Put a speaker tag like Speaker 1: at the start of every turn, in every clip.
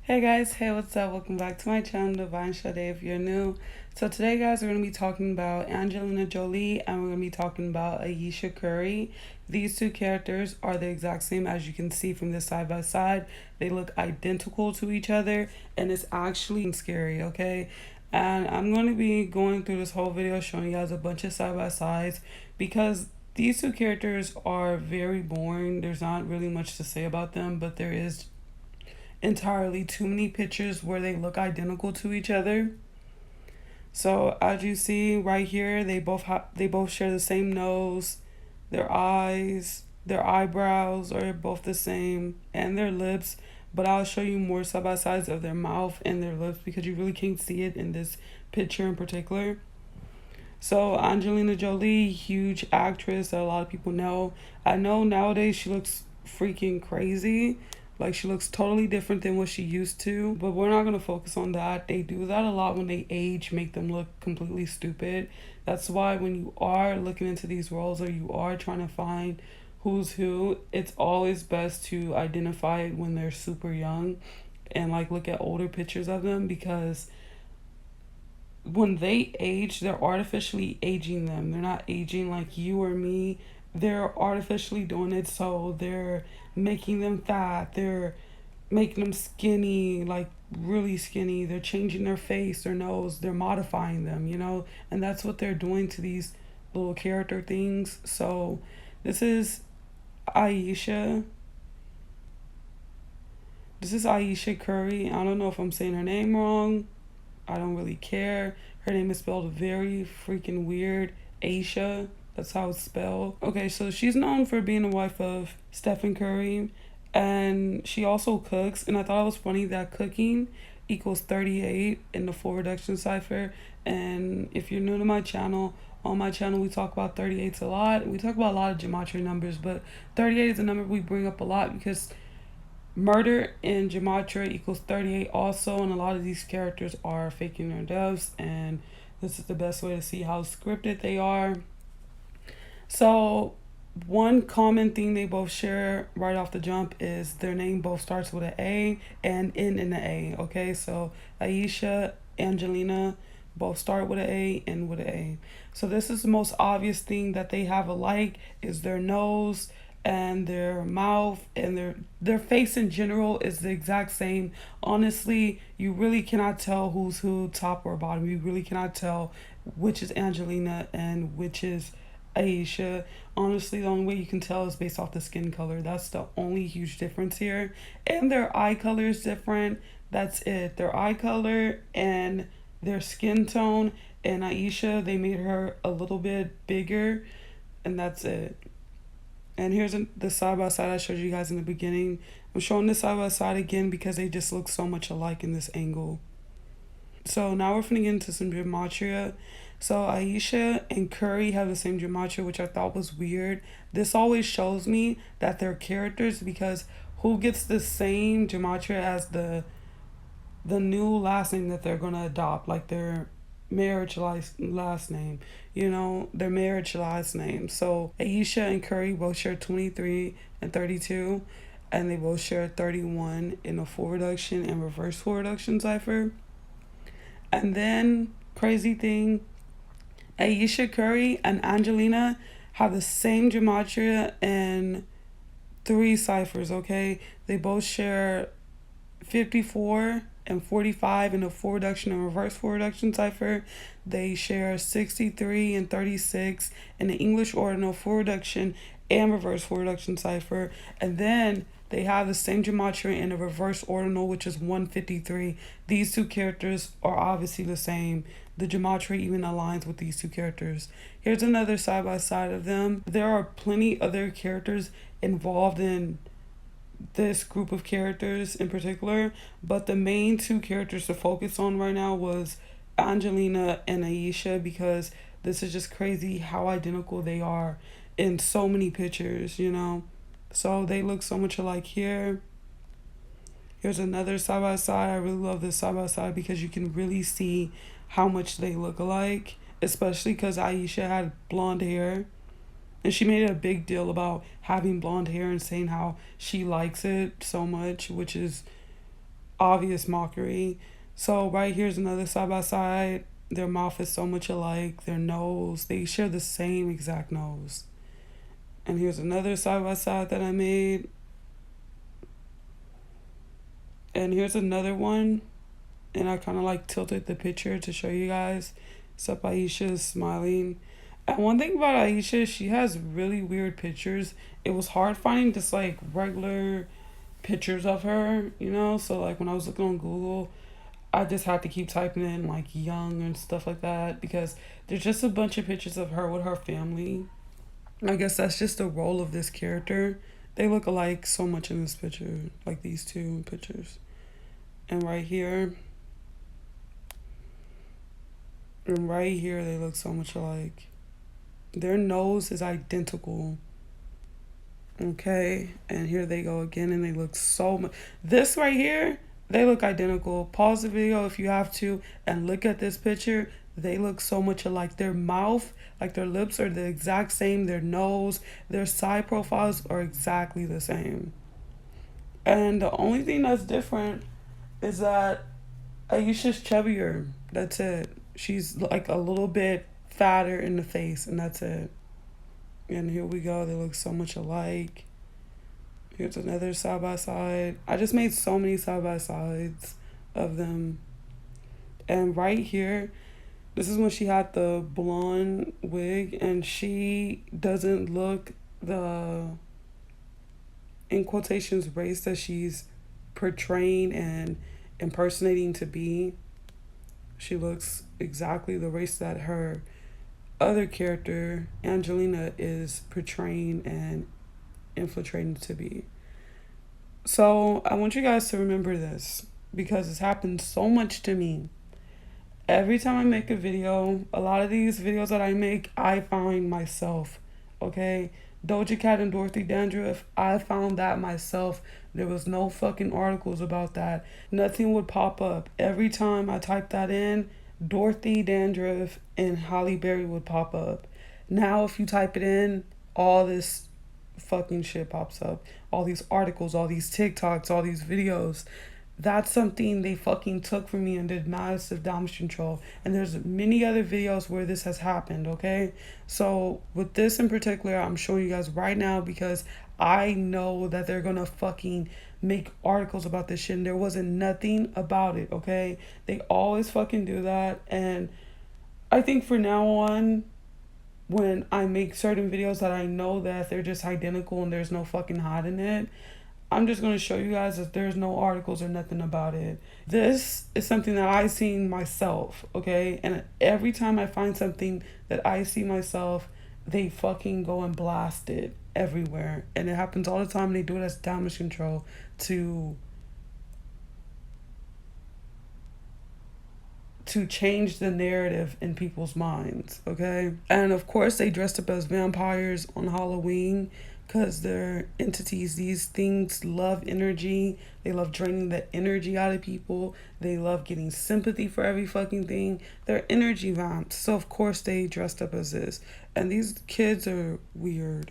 Speaker 1: Hey guys, hey, what's up? Welcome back to my channel, Divine Sade, if you're new. So today, guys, we're going to be talking about Angelina Jolie and we're going to be talking about Ayesha Curry. These two characters are the exact same, as you can see from this side by side. They look identical to each other and it's actually scary, okay? And I'm going to be going through this whole video showing you guys a bunch of side by sides because these two characters are very boring. There's not really much to say about them, but there is entirely too many pictures where they look identical to each other. So as you see right here, they both share the same nose, their eyes, their eyebrows are both the same, and their lips. But I'll show you more side by sides of their mouth and their lips because you really can't see it in this picture in particular. So Angelina Jolie, huge actress that a lot of people know. I know nowadays she looks freaking crazy. Like she looks totally different than what she used to. But we're not gonna focus on that. They do that a lot when they age, make them look completely stupid. That's why when you are looking into these roles or you are trying to find who's who, it's always best to identify it when they're super young and like look at older pictures of them because when they age, they're artificially aging them. They're not aging like you or me. They're artificially doing it, so they're making them fat. They're making them skinny, like really skinny. They're changing their face, their nose. They're modifying them, and that's what they're doing to these little character things. So this is Ayesha. This is Ayesha Curry. I don't know if I'm saying her name wrong. I don't really care. Her name is spelled very freaking weird. Ayesha. That's how it's spelled. Okay, so she's known for being the wife of Stephen Curry. And she also cooks. And I thought it was funny that cooking equals 38 in the full reduction cipher. And if you're new to my channel, on my channel we talk about 38s a lot. We talk about a lot of gematria numbers, but 38 is a number we bring up a lot because murder in gematria equals 38 also, and a lot of these characters are faking their deaths, and this is the best way to see how scripted they are. So one common thing they both share right off the jump is their name both starts with an A and N in the A. Okay, so Ayesha, Angelina both start with an A and with an A. So this is the most obvious thing that they have alike is their nose and their mouth and their face in general is the exact same. Honestly, you really cannot tell who's who, top or bottom. You really cannot tell which is Angelina and which is Ayesha. Honestly, the only way you can tell is based off the skin color. That's the only huge difference here. And their eye color is different. That's it. Their eye color and their skin tone. And Ayesha, they made her a little bit bigger, and that's it. And here's the side by side I showed you guys in the beginning. I'm showing this side by side again because they just look so much alike in this angle. So now we're finna get into some gematria. So Ayesha and Curry have the same gematria, which I thought was weird. This always shows me that they're characters because who gets the same gematria as the new last name that they're gonna adopt, like their marriage last name, their marriage last name. So Ayesha and Curry both share 23 and 32, and they both share 31 in a full reduction and reverse full reduction cipher. And then, crazy thing, Ayesha Curry and Angelina have the same gematria and 3 ciphers, okay? They both share 54 and 45 in a full reduction and reverse full reduction cipher. They share 63 and 36 in the English ordinal full reduction and reverse full reduction cipher. And then they have the same gematria in a reverse ordinal, which is 153. These two characters are obviously the same. The gematria even aligns with these two characters. Here's another side by side of them. There are plenty other characters involved in this group of characters in particular, but the main 2 characters to focus on right now was Angelina and Ayesha because this is just crazy how identical they are in so many pictures, so they look so much alike here. Here's another side by side. I really love this side by side because you can really see how much they look alike, especially because Ayesha had blonde hair. And she made a big deal about having blonde hair and saying how she likes it so much, which is obvious mockery. So right here's another side by side. Their mouth is so much alike. Their nose, they share the same exact nose. And here's another side by side that I made. And here's another one. And I kind of like tilted the picture to show you guys. Except Ayesha is smiling. And one thing about Ayesha, she has really weird pictures. It was hard finding just like regular pictures of her, you know? So like when I was looking on Google, I just had to keep typing in like young and stuff like that because there's just a bunch of pictures of her with her family. I guess that's just the role of this character. They look alike so much in this picture, like these two pictures. And right here, and right here, they look so much alike. Their nose is identical. Okay, and here they go again, and they look so much. This right here, they look identical. Pause the video if you have to, and look at this picture. They look so much alike. Their mouth, like their lips, are the exact same. Their nose, their side profiles are exactly the same. And the only thing that's different is that Ayesha's chubbier. That's it. She's like a little bit fatter in the face, and that's it. And here we go. They look so much alike. Here's another side by side. I just made so many side by sides of them. And right here, this is when she had the blonde wig, and she doesn't look the, in quotations, race that she's portraying and impersonating to be. She looks exactly the race that her other character, Angelina, is portraying and infiltrating to be. So I want you guys to remember this because it's happened so much to me. Every time I make a video, a lot of these videos that I make, I find myself, okay? Doja Cat and Dorothy Dandruff, I found that myself. There was no fucking articles about that. Nothing would pop up. Every time I typed that in, Dorothy Dandruff and Halle Berry would pop up. Now if you type it in, all this fucking shit pops up. All these articles, all these TikToks, all these videos. That's something they fucking took from me and did massive damage control. And there's many other videos where this has happened, okay? So with this in particular, I'm showing you guys right now because I know that they're gonna fucking make articles about this shit and there wasn't nothing about it, okay? They always fucking do that. And I think for now on, when I make certain videos that I know that they're just identical and there's no fucking hiding it, I'm just going to show you guys that there's no articles or nothing about it. This is something that I seen myself, okay? And every time I find something that I see myself, they fucking go and blast it everywhere. And it happens all the time. They do it as damage control to change the narrative in people's minds, okay? And of course, they dressed up as vampires on Halloween because they're entities. These things love energy. They love draining the energy out of people. They love getting sympathy for every fucking thing. They're energy vamps. So of course they dressed up as this. And these kids are weird.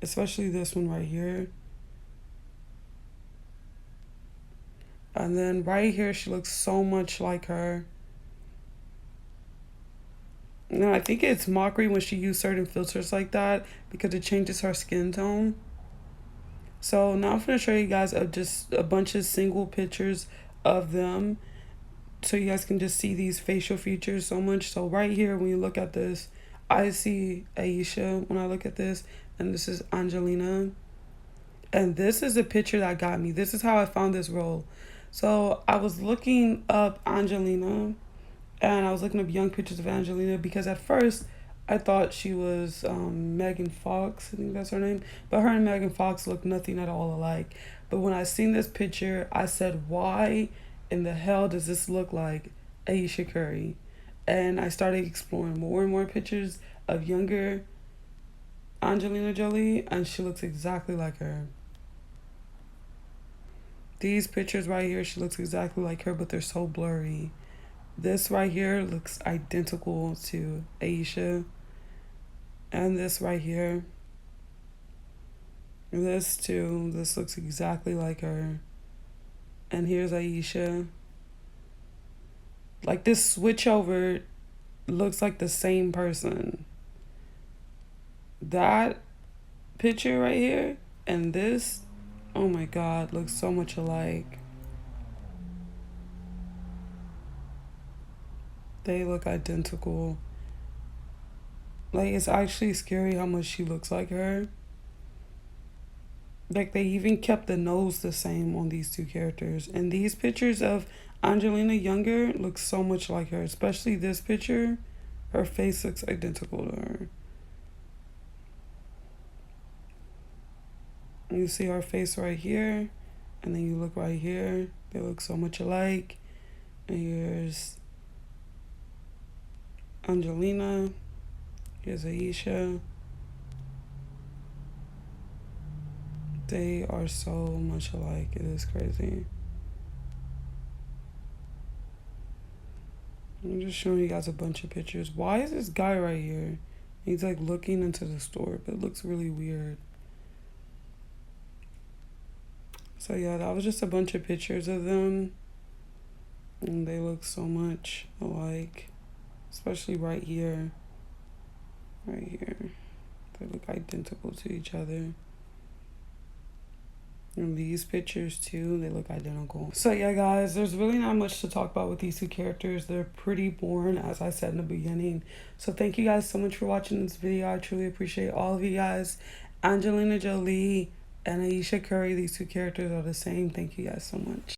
Speaker 1: Especially this one right here. And then right here, she looks so much like her. No, I think it's mockery when she used certain filters like that because it changes her skin tone. So now I'm going to show you guys just a bunch of single pictures of them so you guys can just see these facial features so much. So right here, when you look at this, I see Ayesha when I look at this, and this is Angelina. And this is the picture that got me. This is how I found this role. So I was looking up Angelina, and I was looking up young pictures of Angelina because at first I thought she was Megan Fox. I think that's her name. But her and Megan Fox look nothing at all alike. But when I seen this picture, I said, why in the hell does this look like Ayesha Curry? And I started exploring more and more pictures of younger Angelina Jolie, and she looks exactly like her. These pictures right here, she looks exactly like her, but they're so blurry. This right here looks identical to Ayesha. And this right here. This too. This looks exactly like her. And here's Ayesha. Like, this switch over looks like the same person. That picture right here and this, oh my god, looks so much alike. They look identical. Like, it's actually scary how much she looks like her. Like, they even kept the nose the same on these two characters. And these pictures of Angelina younger look so much like her, especially this picture. Her face looks identical to her. And you see her face right here, and then you look right here. They look so much alike. And here's Angelina. Here's Ayesha. They are so much alike. It is crazy. I'm just showing you guys a bunch of pictures. Why is this guy right here? He's like looking into the store, but it looks really weird. So yeah, that was just a bunch of pictures of them. And they look so much alike. Especially right here. Right here. They look identical to each other. And these pictures too, they look identical. So yeah, guys, there's really not much to talk about with these two characters. They're pretty boring, as I said in the beginning. So thank you guys so much for watching this video. I truly appreciate all of you guys. Angelina Jolie and Ayesha Curry, these two characters are the same. Thank you guys so much.